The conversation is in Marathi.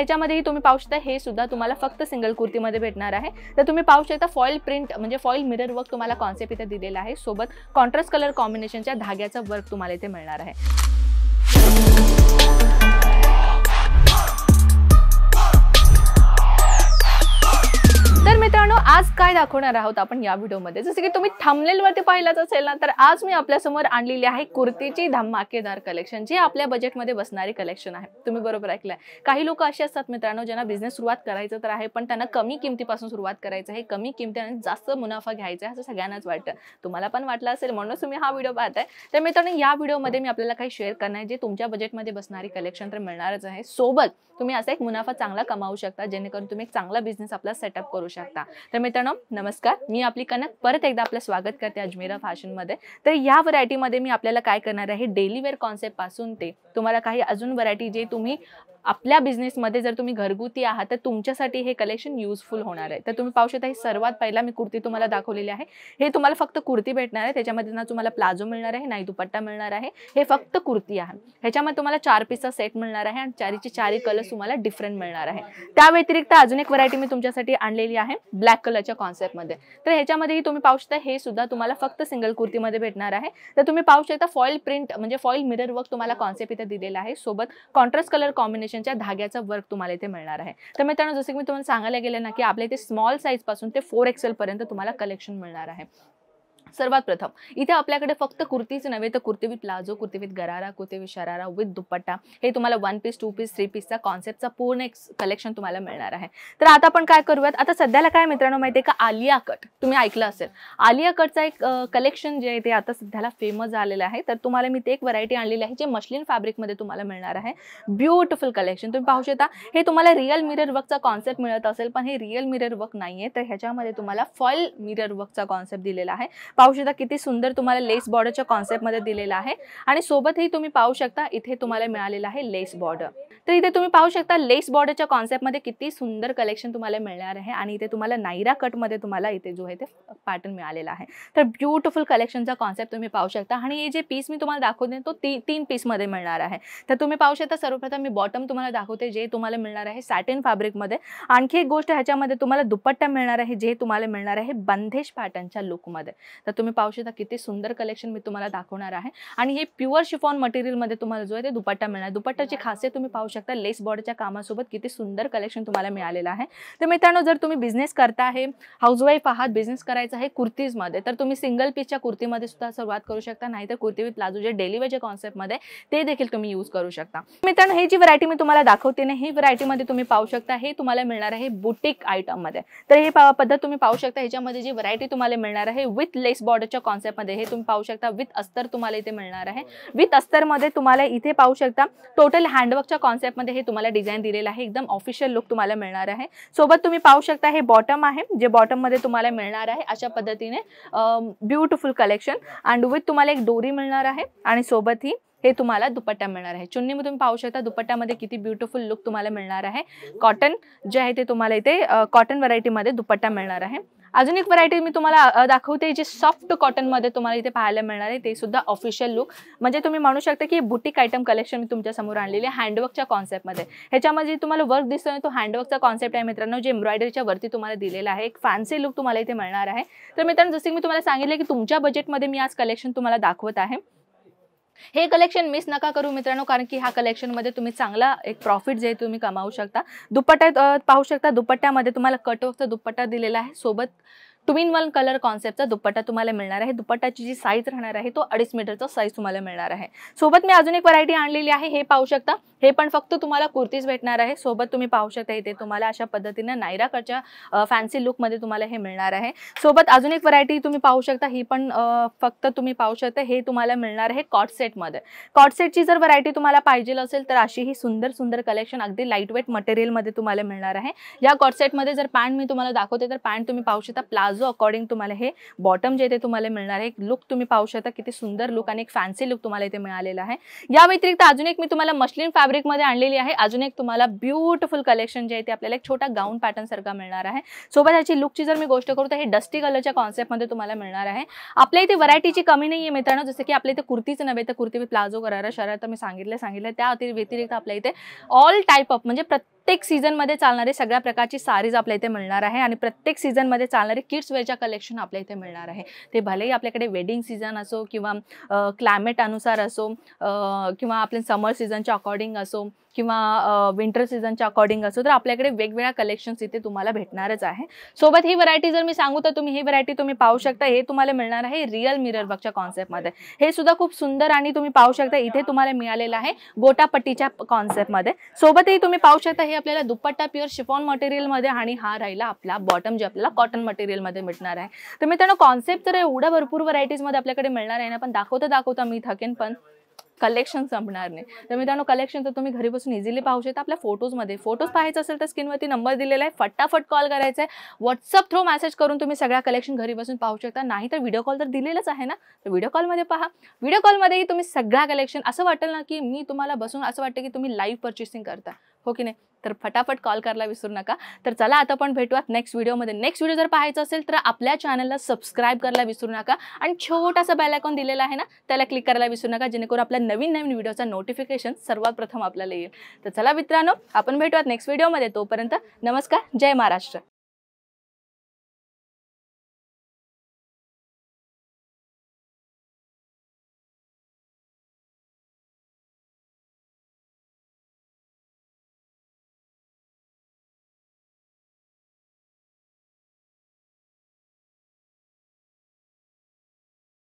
ह्याच्यामध्येही तुम्ही पाहू शकता हे सुद्धा तुम्हाला फक्त सिंगल कुर्तीमध्ये भेटणार आहे। तर तुम्ही पाहू शकता फॉईल प्रिंट म्हणजे फॉईल मिरर वर्क तुम्हाला कॉन्सेप्ट इथे दिलेला आहे, सोबत कॉन्ट्रास्ट कलर कॉम्बिनेशनच्या धाग्याचा वर्क तुम्हाला इथे मिळणार आहे। तर मित्रांनो आज काय दाखवणार आहोत आपण या व्हिडिओमध्ये, जसं की तुम्ही थंबनेल वरती पाहिलाच असेल ना, तर आज मी आपल्या समोर आणलेली आहे कुर्तीची धमाकेदार कलेक्शन, जे आपल्या बजेटमध्ये बसणारी कलेक्शन आहे। तुम्ही बरोबर ऐकलंय, काही लोक असे असतात मित्रांनो ज्यांना बिझनेस सुरुवात करायचं तर आहे, पण त्यांना कमी किमतीपासून सुरुवात करायचं आहे, कमी किमतीने जास्त मुनाफा घ्यायचा आहे असं सगळ्यांनाच वाटतं। तुम्हाला पण वाटलं असेल म्हणून तुम्ही हा व्हिडिओ पाहताय। तर मित्रांनो या व्हिडिओमध्ये मी आपल्याला काही शेअर करणार आहे जे तुमच्या बजेटमध्ये बसणारी कलेक्शन तर मिळणारच आहे, सोबत तुम्ही असा एक मुनाफा चांगला कमावू शकता जेणेकरून तुम्ही एक चांगला बिझनेस आपला सेटअप करू शकता। तर मित्रांनो नमस्कार, मी आपली कनक परत एकदा आपलं स्वागत करते अजमेरा फॅशन मध्ये। तर या व्हरायटी मध्ये मी आपल्याला काय करणार आहे, डेली वेअर कॉन्सेप्ट पासून ते तुम्हाला काही अजून व्हरायटी जे तुम्ही आपल्या बिझनेस मध्ये जर तुम्ही घरगुती आहात तर तुमच्यासाठी हे कलेक्शन युजफुल होणार आहे। तर तुम्ही पाहू शकता ही सर्वात पहिला मी कुर्ती तुम्हाला दाखवलेली आहे। हे तुम्हाला फक्त कुर्ती भेटणार आहे, त्याच्यामध्ये ना तुम्हाला प्लाझो मिळणार आहे, नाही दुपट्टा मिळणार आहे, हे फक्त कुर्ती आहे। ह्याच्यामध्ये तुम्हाला 4 पीसचा सेट मिळणार आहे आणि चारीचे चारही कलर्स तुम्हाला डिफरंट मिळणार आहे। त्या व्यतिरिक्त अजून एक व्हरायटी मी तुमच्यासाठी आणलेली आहे ब्लॅक कलरच्या कॉन्सेप्ट मध्ये। तर ह्याच्यामध्येही तुम्ही पाहू शकता हे सुद्धा तुम्हाला फक्त सिंगल कुर्तीमध्ये भेटणार आहे। तर तुम्ही पाहू शकता फॉईल प्रिंट म्हणजे फॉईल मिरर वर्क तुम्हाला कॉन्सेप्ट इथे दिलेला आहे, सोबत कॉन्ट्रास्ट कलर कॉम्बिनेशनच्या धाग्याचा वर्क तुम्हाला इथे मिळणार आहे। तर मित्रांनो जसं की मी तुम्हाला सांगायला गेले ना की आपल्या इथे स्मॉल साइज पासून ते 4XL पर्यंत तुम्हाला कलेक्शन मिळणार आहे। सर्वात प्रथम इथे आपल्याकडे फक्त कुर्तीच नव्हे तर kurti with palazzo, kurti with गरारा, कुर्ती विथ शरारा विथ दुपट्टा, हे तुम्हाला 1 पीस 2 पीस 3 पीसचा कॉन्सेप्टचा पूर्ण एक कलेक्शन तुम्हाला मिळणार आहे। तर आता आपण काय करूयात, आता सध्याला काय मित्रांनो माहिती आहे का, आलिया कट तुम्ही ऐकलं असेल, आलिया कटचा एक कलेक्शन जे आहे ते आता सध्याला फेमस झालेलं आहे। तर तुम्हाला मी ते एक व्हरायटी आणलेली आहे जे मशलिन फॅब्रिक मध्ये तुम्हाला मिळणार आहे। ब्युटिफुल कलेक्शन तुम्ही पाहू शकता, हे तुम्हाला रिअल मिरर वर्कचा कॉन्सेप्ट मिळत असेल पण हे रिअल मिरर वर्क नाहीये, तर ह्याच्यामध्ये तुम्हाला फॉईल मिरर वर्कचा कॉन्सेप्ट दिलेला आहे। पाहू शकता किती सुंदर तुम्हाला लेस बॉर्डरच्या कॉन्सेप्ट मध्ये दिलेला आहे आणि सोबतही तुम्ही पाहू शकता इथे तुम्हाला मिळालेला आहे लेस बॉर्डर। तर इथे तुम्ही पाहू शकता लेस बॉर्डरच्या कॉन्सेप्ट मध्ये किती सुंदर कलेक्शन तुम्हाला मिळणार आहे आणि इथे तुम्हाला नायरा कट मध्ये तुम्हाला इथे जो आहे ते पॅटर्न मिळालेला आहे। तर ब्युटिफुल कलेक्शनचा कॉन्सेप्ट तुम्ही पाहू शकता आणि हे जे पीस मी तुम्हाला दाखवते तो 3 पीस मध्ये मिळणार आहे। तर तुम्ही पाहू शकता सर्वप्रथम मी बॉटम तुम्हाला दाखवते जे तुम्हाला मिळणार आहे सॅटिन फॅब्रिक मध्ये। आणखी एक गोष्ट ह्याच्यामध्ये तुम्हाला दुपट्टा मिळणार आहे जे तुम्हाला मिळणार आहे बंदेश पॅटर्नच्या लुक मध्ये। तर तुम्ही पाहू शकता किती सुंदर कलेक्शन मी तुम्हाला दाखवणार आहे आणि हे प्युअर शिफॉन मटेरियल मध्ये तुम्हाला जो आहे ते दुपट्टा मिळणार। दुपट्टाची खासियत तुम्ही पाहू शकता लेस बॉर्डरच्या कामासोबत किती सुंदर कलेक्शन तुम्हाला मिळालेलं आहे। तर मित्रांनो जर तुम्ही बिझनेस करता आहे, हाऊसवाईफ आहात, बिझनेस करायचा आहे कुर्तीज मध्ये, तर तुम्ही सिंगल पीसच्या कुर्तीमध्ये सुद्धा सुरुवात करू शकता, नाहीतर कुर्ती विथ प्लाझो जे डेली वेअरच्या कॉन्सेप्ट मध्ये ते देखील तुम्ही यूज करू शकता। मित्रांनो हे जी व्हरायटी मी तुम्हाला दाखवते ना, ही व्हरायटी मध्ये तुम्ही पाहू शकता हे तुम्हाला मिळणार आहे बुटीक आयटम मध्ये। तर ही पद्धत तुम्ही पाहू शकता, ह्याच्यामध्ये जी व्हरायटी तुम्हाला मिळणार आहे विथ लेस बॉर्डरच्या कॉन्सेप्ट मध्ये, हे तुम्ही पाहू शकता विथ अस्तर तुम्हाला इथे मिळणार आहे। विथ अस्तर मध्ये तुम्हाला इथे पाहू शकता टोटल हँडवर्कच्या कॉन्सेप्ट मध्ये हे तुम्हाला डिझाइन दिलेलं आहे, एकदम ऑफिशियल लुक तुम्हाला मिळणार आहे। सोबत तुम्ही पाहू शकता हे बॉटम आहे, जे बॉटम मध्ये तुम्हाला मिळणार आहे अशा पद्धतीने ब्युटिफुल कलेक्शन अँड विथ तुम्हाला एक दोरी मिळणार आहे आणि सोबत ही हे तुम्हाला दुपट्टा मिळणार आहे। चुन्नी मध्ये तुम्ही पाहू शकता दुपट्ट्यामध्ये किती ब्युटिफुल लुक तुम्हाला मिळणार आहे। कॉटन जे आहे ते तुम्हाला इथे कॉटन व्हरायटी मध्ये दुपट्टा मिळणार आहे। अजून एक व्हरायटी मी तुम्हाला दाखवते जे सॉफ्ट कॉटन मध्ये तुम्हाला इथे पाहायला मिळणार आहे, ते सुद्धा ऑफिशियल लुक, म्हणजे तुम्ही म्हणू शकता की बुटीक आयटम कलेक्शन मी तुमच्या समोर आणलेली आहे हँडवर्कच्या कॉन्सेप्ट मध्ये। ह्याच्यामध्ये तुम्हाला वर्क दिसतोय तो हँडवर्कचा कॉन्सेप्ट आहे मित्रांनो, जे एम्ब्रॉयडरीच्या वरती तुम्हाला दिलेला आहे, एक फॅन्सी लुक तुम्हाला इथे मिळणार आहे। तर मित्रांनो जसे मी तुम्हाला सांगितले की तुमच्या बजेटमध्ये मी आज कलेक्शन तुम्हाला दाखवत आहे। हे कलेक्शन मिस नका करू मित्रांनो, कारण की ह्या कलेक्शन मध्ये तुम्ही चांगला एक प्रॉफिट जे तुम्ही कमावू शकता। दुपट्टा पाहू शकता, दुपट्ट्यामध्ये तुम्हाला कटवर्कचा दुपट्टा दिलेला आहे, सोबत 2-in-1 कलर कॉन्सेप्टचा दुपट्टा तुम्हाला मिळणार आहे। दुपट्टाची जी साईज राहणार आहे तो 2.5 मीटरचा साईज तुम्हाला मिळणार आहे। सोबत मी अजून एक व्हरायटी आणलेली आहे, हे पाहू शकता, हे पण फक्त तुम्हाला कुर्तीज भेटणार आहे। सोबत तुम्ही पाहू शकता इथे तुम्हाला अशा पद्धतीने नायरा कटच्या फॅन्सी लुक मध्ये तुम्हाला हे मिळणार आहे। सोबत अजून एक व्हरायटी तुम्ही पाहू शकता, ही पण फक्त तुम्ही पाहू शकता हे तुम्हाला मिळणार आहे कॉट सेट मध्ये। कॉट सेटची जर व्हरायटी तुम्हाला पाहिजे असेल तर अशी ही सुंदर सुंदर कलेक्शन अगदी लाईट वेट मटेरियल मध्ये तुम्हाला मिळणार आहे। या कॉट सेट मध्ये जर पॅन्ट मी तुम्हाला दाखवते तर पॅन्ट तुम्ही पाहू शकता प्लाझो अकॉर्डिंग तुम्हाला हे बॉटम जे ते तुम्हाला मिळणार आहे। लुक तुम्ही पाहू शकता किती सुंदर लुक आणि एक फॅन्सी लुक तुम्हाला इथे मिळालेला आहे। या व्यतिरिक्त अजून एक मी तुम्हाला मशलिन फॅब्रिक मध्ये आणलेली आहे, अजून एक तुम्हाला ब्युटिफुल कलेक्शन जे आहे ते आपल्याला एक छोटा गाऊन पॅटर्न सारखा मिळणार आहे। सोबत याची लुकची जर मी गोष्ट करू तर हे डस्टी कलरच्या कॉन्सेप्ट मध्ये तुम्हाला मिळणार आहे। आपल्या इथे व्हरायटीची कमी नाहीये मित्रांनो, जसं की आपल्या इथे कुर्तीच नव्हे तर कुर्ती विथ प्लाझो, गरारा, शरारा तर मी सांगितलं त्या व्यतिरिक्त आपल्या इथे ऑल टाइप ऑफ म्हणजे प्रत्येक सीझनमध्ये चालणारे सगळ्या प्रकारची साडीज आपल्या इथे मिळणार आहे आणि प्रत्येक सीझनमध्ये चालणारे किड्स वेअरच्या कलेक्शन आपल्या इथे मिळणार आहे. ते भलेही आपल्याकडे वेडिंग सीझन असो किंवा क्लायमेट अनुसार असो किंवा आपल्या समर सीझनच्या अकॉर्डिंग असो किंवा विंटर सीझनच्या अकॉर्डिंग असो, तर आपल्याकडे वेगवेगळ्या कलेक्शन्स इथे तुम्हाला भेटणारच आहे. सोबत ही व्हरायटी जर मी सांगू तर तुम्ही ही व्हरायटी तुम्ही पाहू शकता. हे तुम्हाला मिळणार आहे रिअल मिरर वर्कच्या कॉन्सेप्टमध्ये. हे सुद्धा खूप सुंदर आणि तुम्ही पाहू शकता इथे तुम्हाला मिळालेलं आहे गोटापट्टीच्या कॉन्सेप्टमध्ये. सोबतही तुम्ही पाहू शकता हे आपल्याला दुपट्टा प्युअर शिफॉन मटेरियलमध्ये आणि हा राहिला आपला बॉटम जे आपल्याला कॉटन मटेरियलमध्ये मिळणार आहे. तर मित्रांनो कॉन्सेप्ट तर एवढ्या भरपूर व्हरायटीजमध्ये आपल्याकडे मिळणार आहे ना, पण दाखवता मी थकेन पण कलेक्शन संपणार नाही. तर मित्रांनो कलेक्शन तर तुम्ही घरी बसून इझिली पाहू शकता. आपल्या फोटोज पाहायचं असेल तर स्क्रीनवरती नंबर दिलेला आहे, फटाफट कॉल करायचा आहे. व्हॉट्सअप थ्रू मेसेज करून तुम्ही सगळ्या कलेक्शन घरी बसून पाहू शकता. नाही तर व्हिडिओ कॉल तर दिलेलंच आहे ना, तर व्हिडिओ कॉलमध्ये पहा. व्हिडिओ कॉलमध्येही तुम्ही सगळ्या कलेक्शन असं वाटेल ना की मी तुम्हाला बसून असं वाटतं की तुम्ही लाईव्ह परचेसिंग करता, हो की नाही. तर फटाफट कॉल करायला विसरू नका. तर चला आता पण भेटूयात नेक्स्ट व्हिडिओमध्ये. नेक्स्ट व्हिडिओ जर पाहायचा असेल तर आपल्या चॅनलला सबस्क्राईब करायला विसरू नका आणि छोटासा बेल आयकॉन दिलेला आहे ना त्याला क्लिक करायला विसरू नका, जेणेकरून आपल्या नवीन व्हिडिओचा नोटिफिकेशन सर्वात प्रथम आपल्याला येईल. तर चला मित्रांनो आपण भेटूयात नेक्स्ट व्हिडिओमध्ये. तोपर्यंत नमस्कार, जय महाराष्ट्र.